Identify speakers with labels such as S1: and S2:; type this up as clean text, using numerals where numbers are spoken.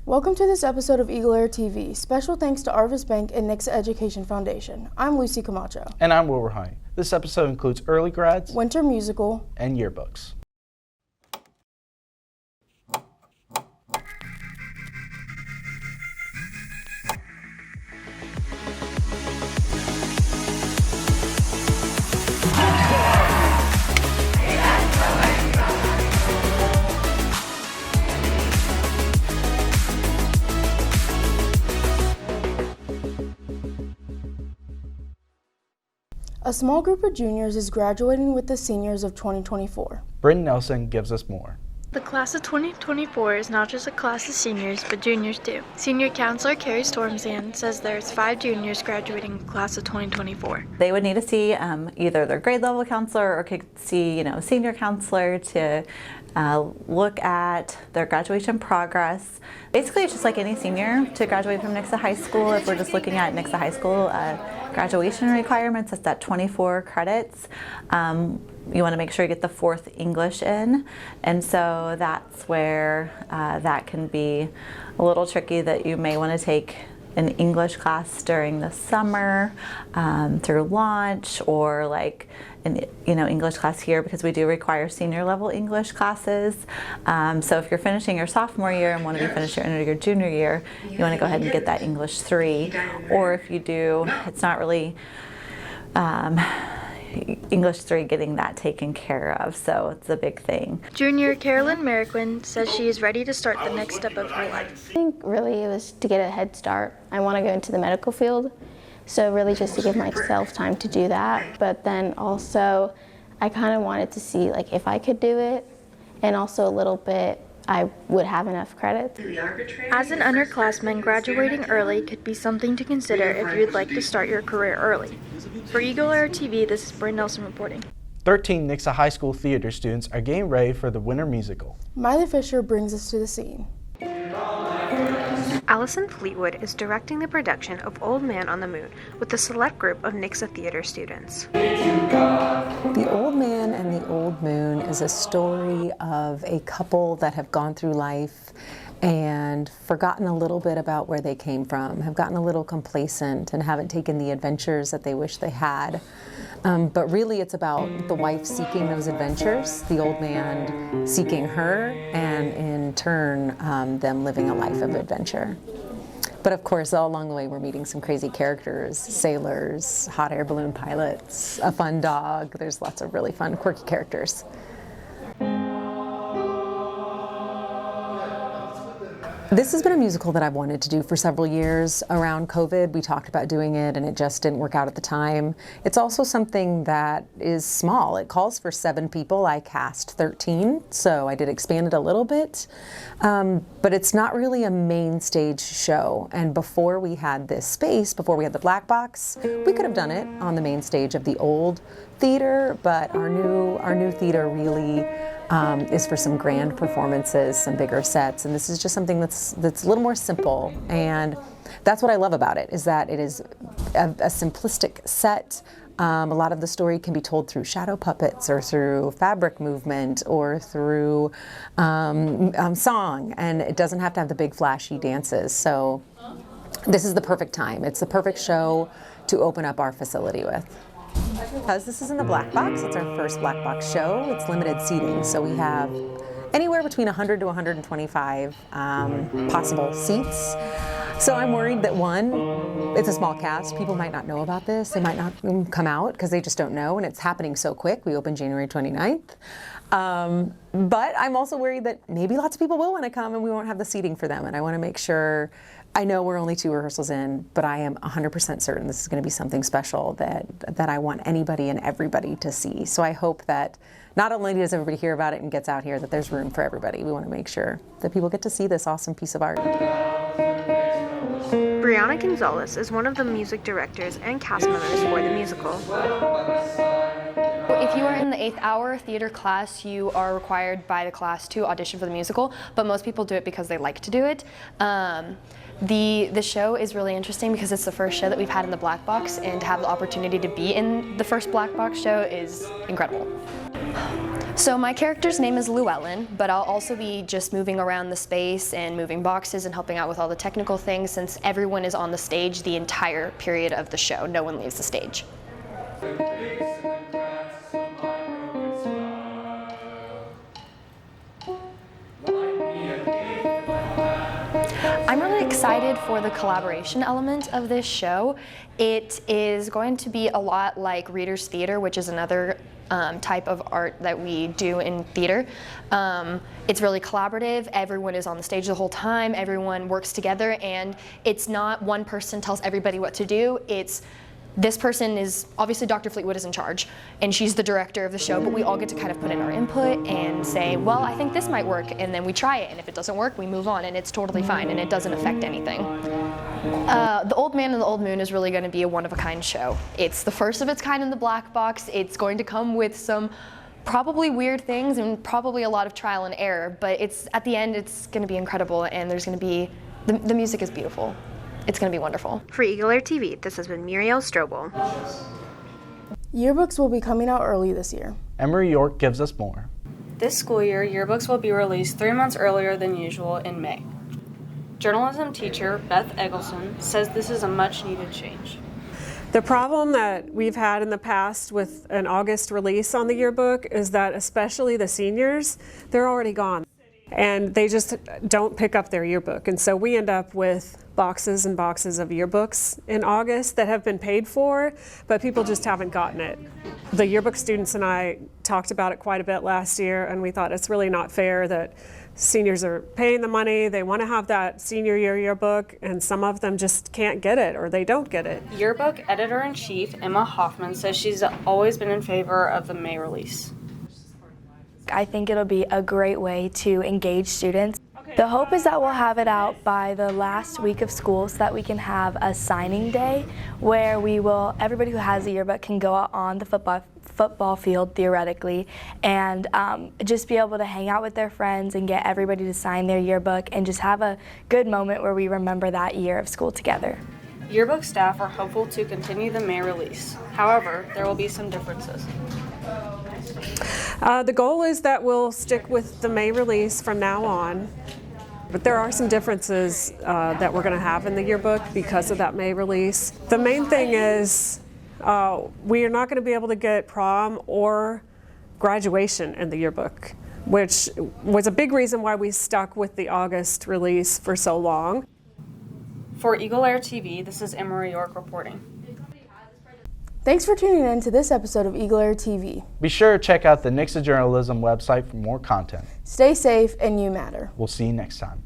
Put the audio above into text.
S1: Welcome to this episode of EagleAir TV. Special thanks to Arvis Bank and Nixa Education Foundation. I'm Lucy Camacho.
S2: And I'm Will Rahine. This episode includes early grads,
S1: winter musical,
S2: and yearbooks.
S1: A small group of juniors is graduating with the seniors of 2024.
S2: Bryn Nelson gives us more.
S3: The class of 2024 is not just a class of seniors, but juniors too. Senior counselor Carrie Stormzan says there's 5 juniors graduating in the class of 2024.
S4: They would need to see either their grade level counselor or could see, senior counselor to look at their graduation progress. Basically, it's just like any senior to graduate from Nixa High School. If we're just looking at Nixa High School graduation requirements, it's that 24 credits. You want to make sure you get the 4th English in, and so that's where that can be a little tricky, that you may want to take an English class during the summer through launch, or like an English class here, because we do require senior level English classes. So if you're finishing your sophomore year and want to be finished your junior year, you want to go ahead and get that English 3. Or if you do, it's not really English 3 getting that taken care of, so it's a big thing.
S3: Junior Carolyn Merriquin says she is ready to start the next step of her life.
S5: I think really it was to get a head start. I want to go into the medical field, so really just to give myself time to do that. But then also I kind of wanted to see like if I could do it, and also a little bit I would have enough credits.
S3: As an underclassman, graduating early could be something to consider if you'd like to start your career early. For EagleAir TV, this is Bryn Nelson reporting.
S2: 13 Nixa High School theater students are getting ready for the winter musical.
S1: Miley Fisher brings us to the scene.
S6: Allison Fleetwood is directing the production of Old Man on the Moon with a select group of Nixa theater students.
S7: The Old Man and the Old Moon is a story of a couple that have gone through life and forgotten a little bit about where they came from, have gotten a little complacent and haven't taken the adventures that they wish they had. But really it's about the wife seeking those adventures, the old man seeking her, and in turn them living a life of adventure. But of course, all along the way we're meeting some crazy characters, sailors, hot air balloon pilots, a fun dog. There's lots of really fun, quirky characters. This has been a musical that I've wanted to do for several years. Around COVID, we talked about doing it and it just didn't work out at the time. It's also something that is small. It calls for 7 people. I cast 13, so I did expand it a little bit. But it's not really a main stage show. And before we had this space, before we had the black box, we could have done it on the main stage of the old theater, but our new theater really is for some grand performances, some bigger sets, and this is just something that's a little more simple, and that's what I love about it, is that it is a simplistic set. A lot of the story can be told through shadow puppets or through fabric movement or through song, and it doesn't have to have the big flashy dances. So this is the perfect time. It's the perfect show to open up our facility with. Because this is in the black box, it's our first black box show. It's limited seating, so we have anywhere between 100 to 125 possible seats. So I'm worried that it's a small cast. People might not know about this. They might not come out because they just don't know, and it's happening so quick. We open January 29th. But I'm also worried that maybe lots of people will want to come and we won't have the seating for them, and I want to make sure. I know we're only 2 rehearsals in, but I am 100% certain this is going to be something special that I want anybody and everybody to see. So I hope that not only does everybody hear about it and gets out here, that there's room for everybody. We want to make sure that people get to see this awesome piece of art.
S6: Brianna Gonzalez is one of the music directors and cast members for the musical.
S8: If you are in the 8th hour theater class, you are required by the class to audition for the musical, but most people do it because they like to do it. The show is really interesting because it's the first show that we've had in the black box, and to have the opportunity to be in the first black box show is incredible. So my character's name is Llewellyn, but I'll also be just moving around the space and moving boxes and helping out with all the technical things since everyone is on the stage the entire period of the show. No one leaves the stage. I'm really excited for the collaboration element of this show. It is going to be a lot like Reader's Theater, which is another type of art that we do in theater. It's really collaborative. Everyone is on the stage the whole time. Everyone works together, and it's not one person tells everybody what to do. It's this person is, obviously Dr. Fleetwood is in charge, and she's the director of the show, but we all get to kind of put in our input and say, well, I think this might work, and then we try it, and if it doesn't work, we move on, and it's totally fine, and it doesn't affect anything. The Old Man and the Old Moon is really going to be a one-of-a-kind show. It's the first of its kind in the black box. It's going to come with some probably weird things and probably a lot of trial and error, but it's at the end, it's going to be incredible, and there's going to be, the music is beautiful. It's going to be wonderful.
S6: For EagleAir TV, this has been Muriel Strobel.
S1: Yearbooks will be coming out early this year.
S2: Emory York gives us more.
S9: This school year, yearbooks will be released 3 months earlier than usual in May. Journalism teacher Beth Eggleston says this is a much-needed change.
S10: The problem that we've had in the past with an August release on the yearbook is that especially the seniors, they're already gone. And they just don't pick up their yearbook. And so we end up with boxes and boxes of yearbooks in August that have been paid for, but people just haven't gotten it. The yearbook students and I talked about it quite a bit last year, and we thought it's really not fair that seniors are paying the money, they want to have that senior year yearbook, and some of them just can't get it or they don't get it.
S9: Yearbook editor-in-chief Emma Hoffman says she's always been in favor of the May release.
S11: I think it'll be a great way to engage students. The hope is that we'll have it out by the last week of school so that we can have a signing day where everybody who has a yearbook can go out on the football field theoretically and just be able to hang out with their friends and get everybody to sign their yearbook and just have a good moment where we remember that year of school together.
S9: Yearbook staff are hopeful to continue the May release. However, there will be some differences.
S10: The goal is that we'll stick with the May release from now on, but there are some differences that we're going to have in the yearbook because of that May release. The main thing is we are not going to be able to get prom or graduation in the yearbook, which was a big reason why we stuck with the August release for so long.
S9: For EagleAir TV, this is Emory York reporting.
S1: Thanks for tuning in to this episode of EagleAir TV.
S2: Be sure to check out the Nixa Journalism website for more content.
S1: Stay safe and you matter.
S2: We'll see you next time.